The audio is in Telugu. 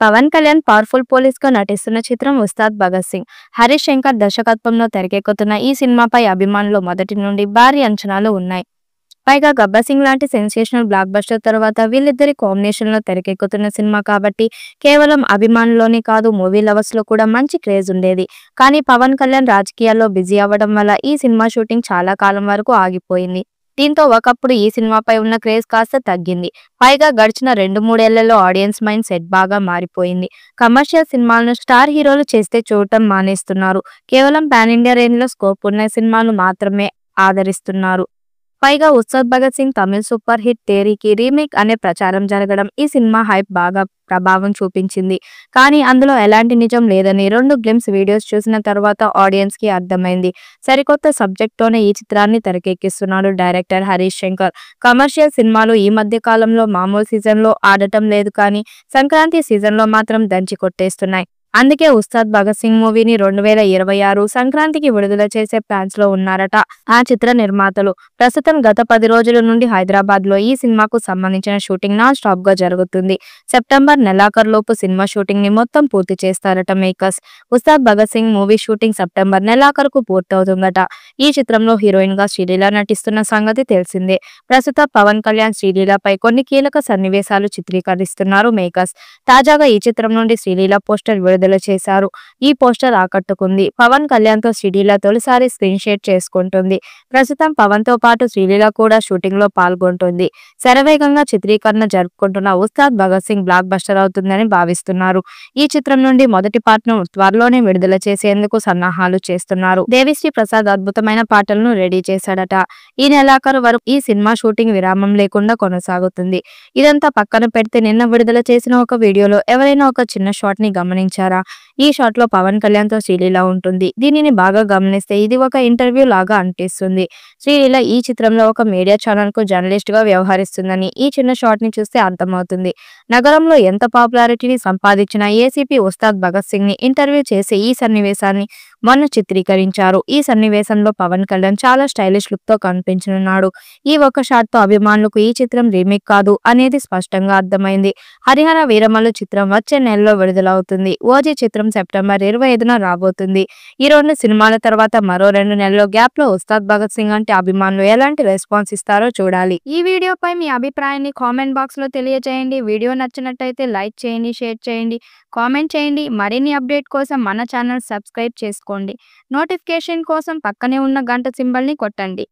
పవన్ కళ్యాణ్ పవర్ఫుల్ పోలీస్ గా నటిస్తున్న చిత్రం ఉస్తాద్ భగత్ సింగ్. హరీష్ శంకర్ దర్శకత్వంలో తెరకెక్కుతున్న ఈ సినిమాపై అభిమానులు మొదటి నుండి భారీ అంచనాలు ఉన్నాయి. పైగా గబ్బర్ సింగ్ లాంటి సెన్సేషనల్ బ్లాక్ బస్టర్ తర్వాత వీళ్ళిద్దరి కాంబినేషన్ లో తెరకెక్కుతున్న సినిమా కాబట్టి కేవలం అభిమానుల్లోనే కాదు, మూవీ లవర్స్ లో కూడా మంచి క్రేజ్ ఉండేది. కానీ పవన్ కళ్యాణ్ రాజకీయాల్లో బిజీ అవ్వడం వల్ల ఈ సినిమా షూటింగ్ చాలా కాలం వరకు ఆగిపోయింది. దీంతో ఒకప్పుడు ఈ సినిమాపై ఉన్న క్రేజ్ కాస్త తగ్గింది. పైగా గడిచిన 2-3 ఏళ్లలో ఆడియన్స్ మైండ్ సెట్ బాగా మారిపోయింది. కమర్షియల్ సినిమాలను స్టార్ హీరోలు చేస్తే చూడటం మానేస్తున్నారు. కేవలం పాన్ ఇండియా రేంజ్ లో స్కోప్ ఉన్న సినిమాలు మాత్రమే ఆదరిస్తున్నారు. పైగా ఉస్తాద్ భగత్ సింగ్ తమిళ సూపర్ హిట్ 'తేరీ'కి రీమేక్ అనే ప్రచారం జరగడం ఈ సినిమా హైప్ బాగా ప్రభావం చూపించింది. కానీ అందులో ఎలాంటి నిజం లేదని 2 గ్లింప్స్ వీడియోస్ చూసిన తర్వాత ఆడియన్స్ కి అర్థమైంది. సరికొత్త సబ్జెక్ట్ తోనే ఈ చిత్రాన్ని తెరకెక్కిస్తున్నాడు డైరెక్టర్ హరీష్ శంకర్. కమర్షియల్ సినిమాలు ఈ మధ్య కాలంలో మామూలు సీజన్ లో ఆడటం లేదు, కానీ సంక్రాంతి సీజన్ లో మాత్రం దంచి కొట్టేస్తున్నాయి. అందుకే ఉస్తాద్ భగత్ సింగ్ మూవీని 2026 సంక్రాంతికి విడుదల చేసే ప్లాన్స్ లో ఉన్నారట ఆ చిత్ర నిర్మాతలు. ప్రస్తుతం గత 10 రోజుల నుండి హైదరాబాద్ లో ఈ సినిమాకు సంబంధించిన షూటింగ్ నాన్ స్టాప్ గా జరుగుతుంది. సెప్టెంబర్ నెలాఖరులోపు సినిమా షూటింగ్ ని మొత్తం పూర్తి చేస్తారట makers. Ustaad Bhagat Singh movie shooting September నెలాఖరుకు పూర్తవుతుందట. ఈ చిత్రంలో హీరోయిన్ గా శ్రీలీల నటిస్తున్న సంగతి తెలిసిందే. ప్రస్తుతం పవన్ కళ్యాణ్ శ్రీలీలపై కొన్ని కీలక సన్నివేశాలు చిత్రీకరిస్తున్నారు మేకర్స్. తాజాగా ఈ చిత్రం నుండి శ్రీలీల పోస్టర్ విడుదల చేశారు. ఈ పోస్టర్ ఆకట్టుకుంది. పవన్ కళ్యాణ్ తో శ్రీలీల తొలిసారి స్క్రీన్ షేర్ చేసుకుంటుంది. ప్రస్తుతం పవన్ తో పాటు శ్రీలీల కూడా షూటింగ్ లో పాల్గొంటుంది. శరవేగంగా చిత్రీకరణ జరుపుకుంటున్న ఉస్తాద్ భగత్ సింగ్ బ్లాక్ బస్టర్ అవుతుందని భావిస్తున్నారు. ఈ చిత్రం నుండి మొదటి పార్ట్ ను త్వరలోనే విడుదల చేసేందుకు సన్నాహాలు చేస్తున్నారు. దేవిశ్రీ ప్రసాద్ అద్భుతమైన పాటలను రెడీ చేశాడట. ఈ నెలాఖరు వరకు ఈ సినిమా షూటింగ్ విరామం లేకుండా కొనసాగుతుంది. ఇదంతా పక్కన పెడితే నిన్న విడుదల చేసిన ఒక వీడియోలో ఎవరైనా ఒక చిన్న షాట్ ని గమనించారా? ఈ షాట్ లో పవన్ కళ్యాణ్ తో శ్రీలీల ఉంటుంది. దీనిని బాగా గమనిస్తే ఇది ఒక ఇంటర్వ్యూ లాగా అనిపిస్తుంది. శ్రీలీల ఈ చిత్రంలో ఒక మీడియా ఛానల్ కు జర్నలిస్ట్ గా వ్యవహరిస్తుందని ఈ చిన్న షాట్ ని చూస్తే అర్థమవుతుంది. నగరంలో ఎంత పాపులారిటీని సంపాదించిన ఏసీపీ ఉస్తాద్ భగత్ సింగ్ ని ఇంటర్వ్యూ చేసి ఈ సన్నివేశాన్ని మొన్న చిత్రీకరించారు. ఈ సన్నివేశంలో పవన్ కళ్యాణ్ చాలా స్టైలిష్ లుక్ తో కనిపించనున్నాడు. ఈ ఒక్క షాట్ తో అభిమానులకు ఈ చిత్రం రీమేక్ కాదు అనేది స్పష్టంగా అర్థమైంది. హరిహర వీరమల్లు చిత్రం వచ్చే నెలలో విడుదలవుతుంది. ఓజీ చిత్రం సెప్టెంబర్ 25న రాబోతుంది. ఈ 2 సినిమాల తర్వాత మరో 2 నెలల గ్యాప్ లో ఉస్తాద్ భగత్ సింగ్ అంటే అభిమానులు ఎలాంటి రెస్పాన్స్ ఇస్తారో చూడాలి. ఈ వీడియోపై మీ అభిప్రాయాన్ని కామెంట్ బాక్స్ లో తెలియజేయండి. వీడియో నచ్చినట్టయితే లైక్ చేయండి, షేర్ చేయండి, కామెంట్ చేయండి. మరిన్ని అప్డేట్ కోసం మన ఛానల్ సబ్స్క్రైబ్ చేసుకోండి. నోటిఫికేషన్ కోసం పక్కనే ఉన్న గంట సింబల్ ని కొట్టండి.